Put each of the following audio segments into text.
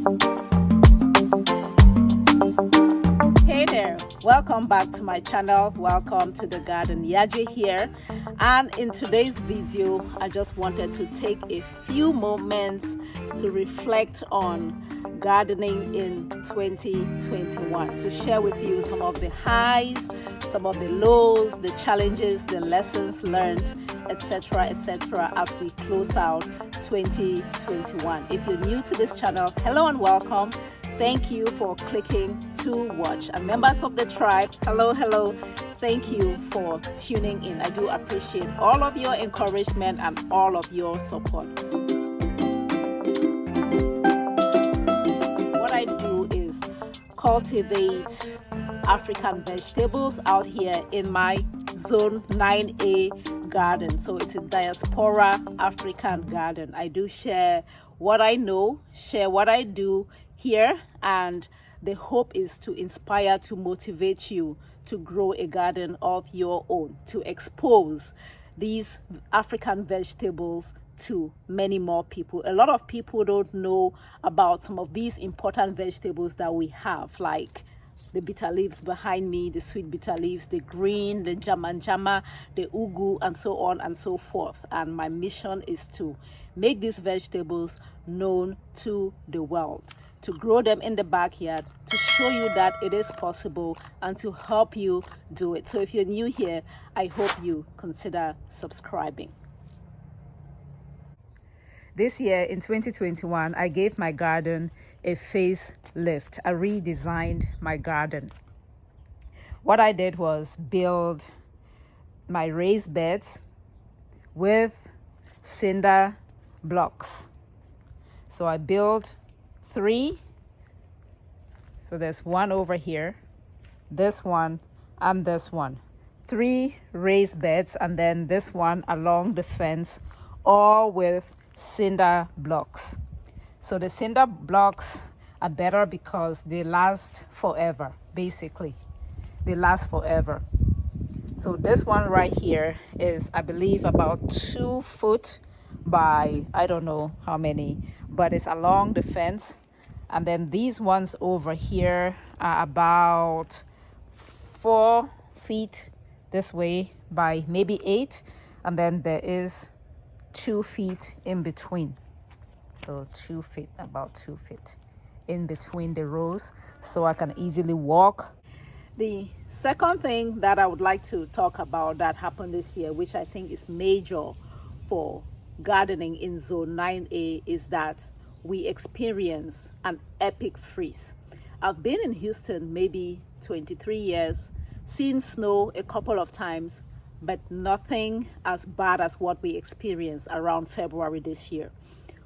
Hey there, welcome back to my channel. Welcome to the garden. YAJE here, and in today's video I just wanted to take a few moments to reflect on gardening in 2021, to share with you some of the highs, some of the lows, the challenges, the lessons learned, etc., as we close out 2021. If you're new to this channel, hello and welcome. Thank you for clicking to watch. And members of the tribe, hello. Thank you for tuning in. I do appreciate all of your encouragement and all of your support. What I do is cultivate African vegetables out here in my Zone 9A garden. So it's a Diaspora African garden. I do share what I know, share what I do here, and the hope is to inspire, to motivate you to grow a garden of your own, to expose these African vegetables to many more people. A lot of people don't know about some of these important vegetables that we have, like the bitter leaves behind me, the sweet bitter leaves, the green, the jama, the Ugoo, and so on and so forth. And my mission is to make these vegetables known to the world, to grow them in the backyard, to show you that it is possible, and to help you do it. So if you're new here, I hope you consider subscribing. This year in 2021, I gave my garden a facelift. I redesigned my garden. What I did was build my raised beds with cinder blocks. So I built 3. So there's one over here, this one, and this one. 3 raised beds, and then this one along the fence, all with cinder blocks. So the cinder blocks are better because they last forever, basically. They last forever. So this one right here is, I believe, about 2 foot by, I don't know how many, but it's along the fence. And then these ones over here are about 4 feet this way by maybe 8. And then there is 2 feet in between. So 2 feet, about 2 feet in between the rows, so I can easily walk. The second thing that I would like to talk about that happened this year, which I think is major for gardening in Zone 9A, is that we experience an epic freeze. I've been in Houston maybe 23 years, seen snow a couple of times, but nothing as bad as what we experienced around February this year.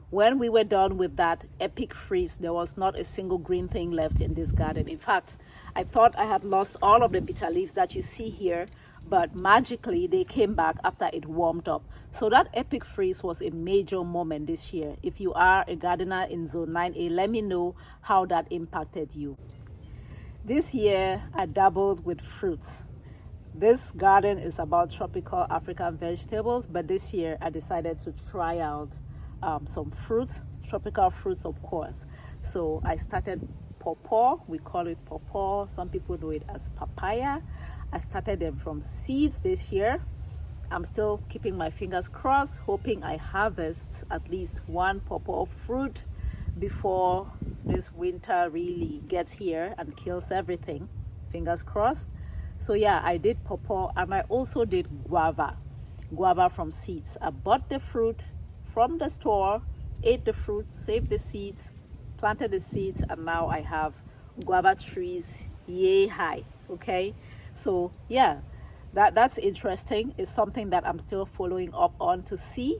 When we were done with that epic freeze, there was not a single green thing left in this garden. In fact, I thought I had lost all of the bitter leaves that you see here, but magically they came back after it warmed up. So that epic freeze was a major moment this year. If you are a gardener in Zone 9A, let me know how that impacted you. This year, I dabbled with fruits. This garden is about tropical African vegetables, but this year I decided to try out some fruits, tropical fruits, of course. So I started pawpaw. We call it pawpaw. Some people know it as papaya. I started them from seeds this year. I'm still keeping my fingers crossed, hoping I harvest at least one pawpaw fruit before this winter really gets here and kills everything. Fingers crossed. So yeah, I did pawpaw, and I also did guava from seeds. I bought the fruit from the store, ate the fruit, saved the seeds, planted the seeds, and now I have guava trees yay high. Okay, so yeah, that's interesting. It's something that I'm still following up on to see.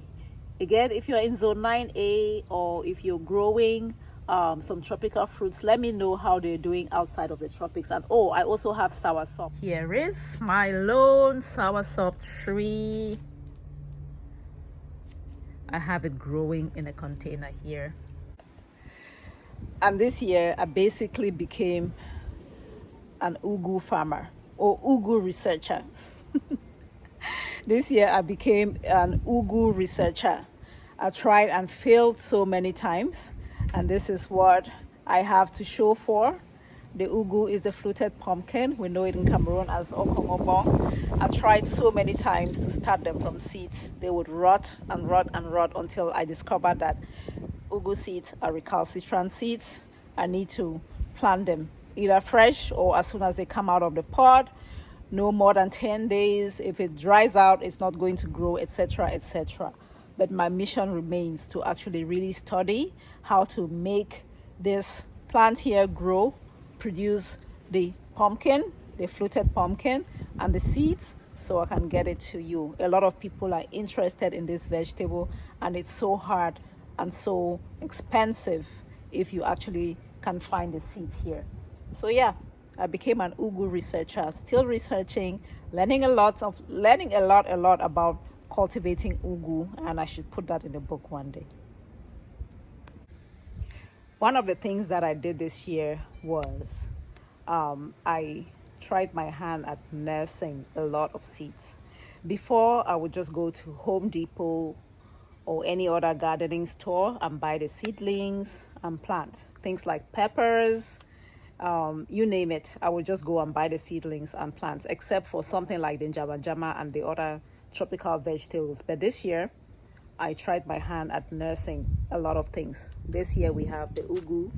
Again, if you're in Zone 9A or if you're growing some tropical fruits, let me know how they're doing outside of the tropics. And oh, I also have soursop. Here is my lone soursop tree. I have it growing in a container here. And this year I basically became an Ugoo farmer or Ugoo researcher. This year I became an Ugoo researcher. I tried and failed so many times, and this is what I have to show for. The Ugoo is the fluted pumpkin. We know it in Cameroon as okongobong. I tried so many times to start them from seeds. They would rot and rot and rot until I discovered that Ugoo seeds are recalcitrant seeds. I need to plant them either fresh or as soon as they come out of the pod. No more than 10 days. If it dries out, it's not going to grow, etc., etc. But my mission remains to actually really study how to make this plant here grow, produce the pumpkin, the fluted pumpkin, and the seeds, so I can get it to you. A lot of people are interested in this vegetable, and it's so hard and so expensive if you actually can find the seeds here. So yeah, I became an Ugoo researcher, still researching, learning a lot about cultivating Ugoo, and I should put that in a book one day. One of the things that I did this year was I tried my hand at nursing a lot of seeds. Before, I would just go to Home Depot or any other gardening store and buy the seedlings and plant. Things like peppers, you name it. I would just go and buy the seedlings and plants, except for something like the njama and the other tropical vegetables. But this year, I tried my hand at nursing a lot of things. This year we have the Ugoo.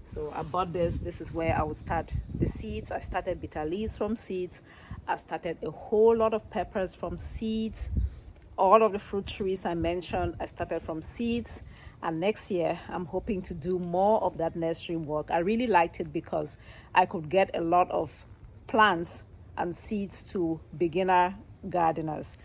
So I bought this. This is where I would start the seeds. I started bitter leaves from seeds. I started a whole lot of peppers from seeds. All of the fruit trees I mentioned, I started from seeds. And next year, I'm hoping to do more of that nursery work. I really liked it because I could get a lot of plants and seeds to beginner gardeners.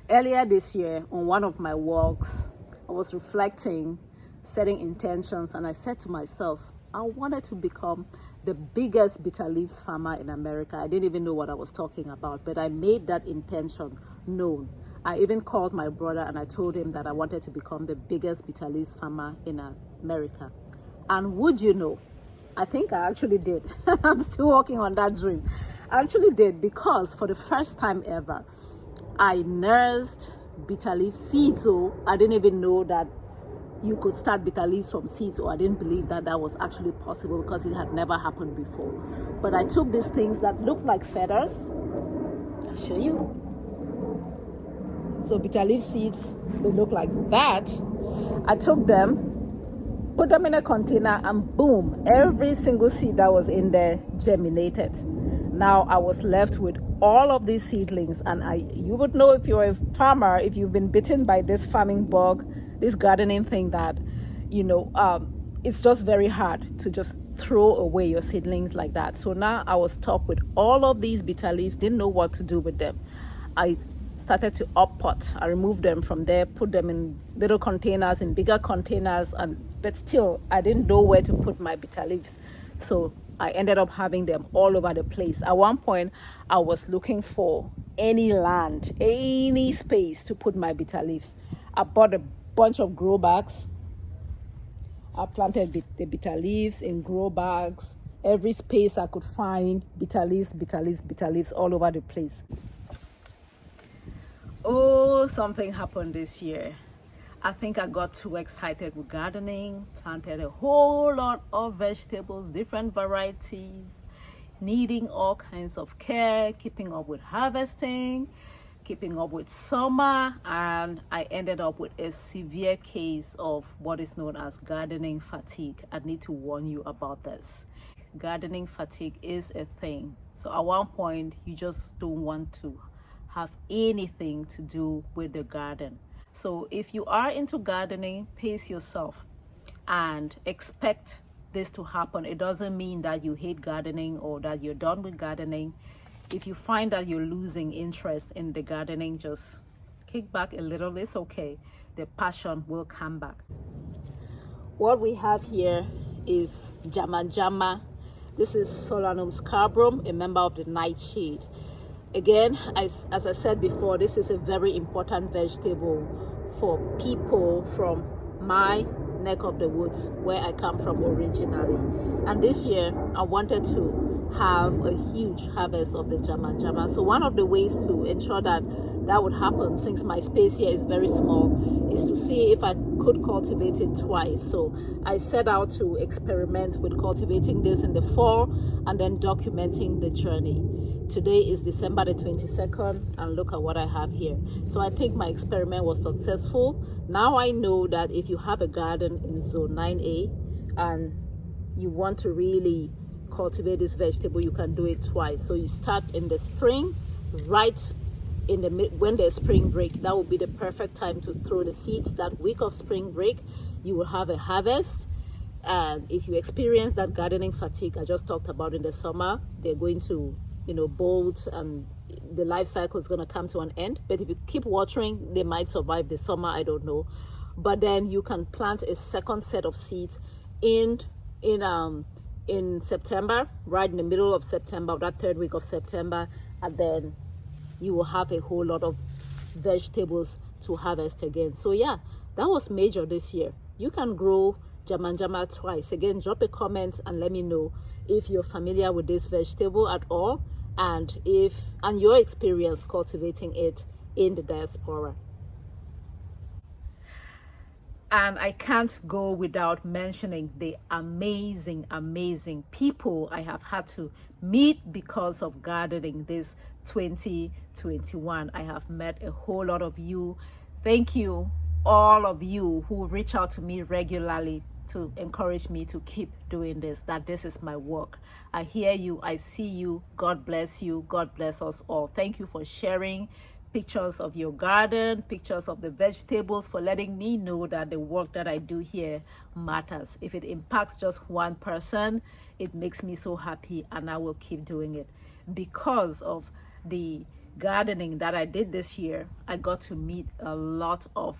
Earlier this year, on one of my walks, I was reflecting, setting intentions, and I said to myself, I wanted to become the biggest bitter leaves farmer in America. I didn't even know what I was talking about, but I made that intention known. I even called my brother and I told him that I wanted to become the biggest bitter leaves farmer in America. And would you know, I think I actually did. I'm still working on that dream. I actually did, because for the first time ever, I nursed bitter leaf seeds. So I didn't even know that you could start bitter leaves from seeds, or I didn't believe that that was actually possible because it had never happened before. But I took these things that looked like feathers. I'll show you. So bitter leaf seeds, they look like that. I took them, put them in a container, and boom, every single seed that was in there germinated. Now I was left with all of these seedlings, and you would know if you're a farmer, if you've been bitten by this farming bug, this gardening thing, that it's just very hard to just throw away your seedlings like that. So now I was stuck with all of these bitter leaves, didn't know what to do with them. I started to up-pot. I removed them from there, put them in little containers, in bigger containers, but still I didn't know where to put my bitter leaves. So I ended up having them all over the place. At one point, I was looking for any land, any space to put my bitter leaves. I bought a bunch of grow bags. I planted the bitter leaves in grow bags. Every space I could find, bitter leaves all over the place. Oh, something happened this year. I think I got too excited with gardening, planted a whole lot of vegetables, different varieties, needing all kinds of care, keeping up with harvesting, keeping up with summer, and I ended up with a severe case of what is known as gardening fatigue. I need to warn you about this. Gardening fatigue is a thing. So at one point, you just don't want to have anything to do with the garden. So if you are into gardening, pace yourself and expect this to happen. It doesn't mean that you hate gardening or that you're done with gardening. If you find that you're losing interest in the gardening, just kick back a little. It's okay. The passion will come back. What we have here is jama. This is Solanum scabrum, a member of the nightshade. Again, as I said before, this is a very important vegetable for people from my neck of the woods, where I come from originally. And this year, I wanted to have a huge harvest of the Jama Jama. So one of the ways to ensure that that would happen, since my space here is very small, is to see if I could cultivate it twice. So I set out to experiment with cultivating this in the fall and then documenting the journey. Today is December the 22nd, and look at what I have here. So I think my experiment was successful. Now I know that if you have a garden in zone 9A and you want to really cultivate this vegetable, you can do it twice. So you start in the spring, right in the when there's spring break. That would be the perfect time to throw the seeds. That week of spring break, you will have a harvest. And if you experience that gardening fatigue I just talked about in the summer, they're going to, bolt, and the life cycle is going to come to an end. But if you keep watering, they might survive the summer, I don't know. But then you can plant a second set of seeds in September, right in the middle of September, that third week of September, and then you will have a whole lot of vegetables to harvest again. So yeah, that was major this year. You can grow Jama Jama twice. Again, drop a comment and let me know if you're familiar with this vegetable at all, and your experience cultivating it in the diaspora. And I can't go without mentioning the amazing people I have had to meet because of gardening this 2021. I have met a whole lot of you. Thank you, all of you who reach out to me regularly to encourage me to keep doing this, that this is my work. I hear you, I see you. God bless you. God bless us all. Thank you for sharing pictures of your garden, pictures of the vegetables, for letting me know that the work that I do here matters. If it impacts just one person, it makes me so happy, and I will keep doing it. Because of the gardening that I did this year, I got to meet a lot of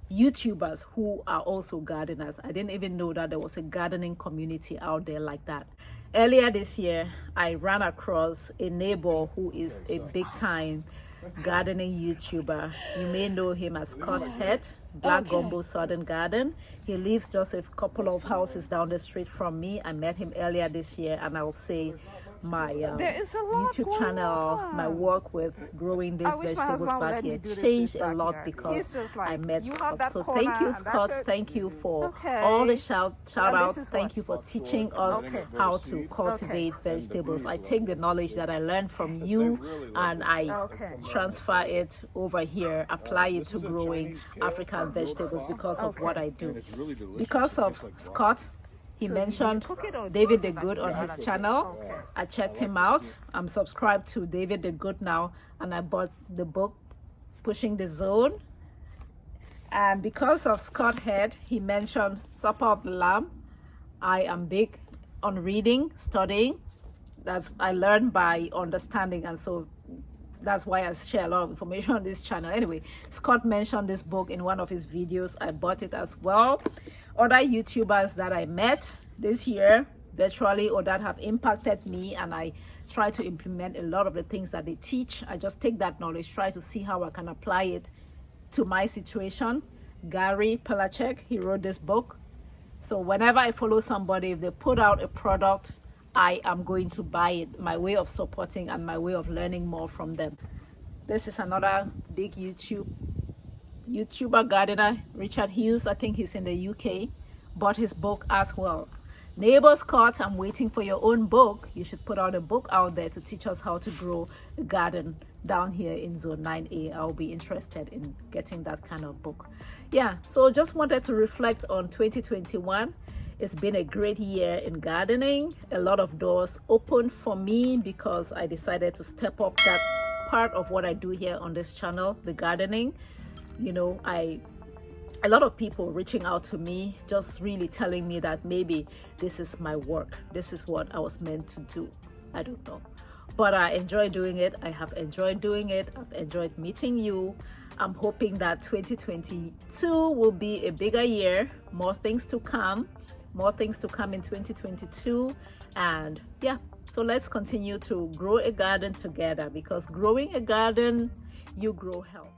YouTubers who are also gardeners. I didn't even know that there was a gardening community out there like that. Earlier this year, I ran across a neighbor who is a big time gardening YouTuber. You may know him as Scott Head, Black Gumbo Southern Garden. He lives just a couple of houses down the street from me. I met him earlier this year, and I'll say my YouTube channel, my work with growing these vegetables back here changed a lot because I met Scott. So thank you, Scott. Thank you for all the shout outs. Thank you for teaching us how to cultivate vegetables. I take the knowledge that I learned from you and I transfer it over here, apply it to growing African vegetables because of what I do. Because of Scott, he mentioned David the Good on his channel. I checked him out. I'm subscribed to David the Good now, and I bought the book Pushing the Zone. And because of Scott Head, he mentioned Supper of the Lamb. I am big on reading, studying. I learn by understanding, and so that's why I share a lot of information on this channel. Anyway, Scott mentioned this book in one of his videos. I bought it as well. Other YouTubers that I met this year virtually or that have impacted me, and I try to implement a lot of the things that they teach. I just take that knowledge, try to see how I can apply it to my situation. Gary Palachek, he wrote this book. So whenever I follow somebody, if they put out a product, I am going to buy it. My way of supporting and my way of learning more from them. This is another big YouTuber gardener, Richard Hughes. I think he's in the UK. Bought his book as well. Neighbor Scott, I'm waiting for your own book. You should put out a book out there to teach us how to grow a garden down here in Zone 9A. I'll be interested in getting that kind of book. Yeah, so just wanted to reflect on 2021. It's been a great year in gardening. A lot of doors opened for me because I decided to step up that part of what I do here on this channel, the gardening. A lot of people reaching out to me, just really telling me that maybe this is my work. This is what I was meant to do. I don't know. But I enjoy doing it. I have enjoyed doing it. I've enjoyed meeting you. I'm hoping that 2022 will be a bigger year, more things to come in 2022. And yeah, so let's continue to grow a garden together, because growing a garden, you grow health.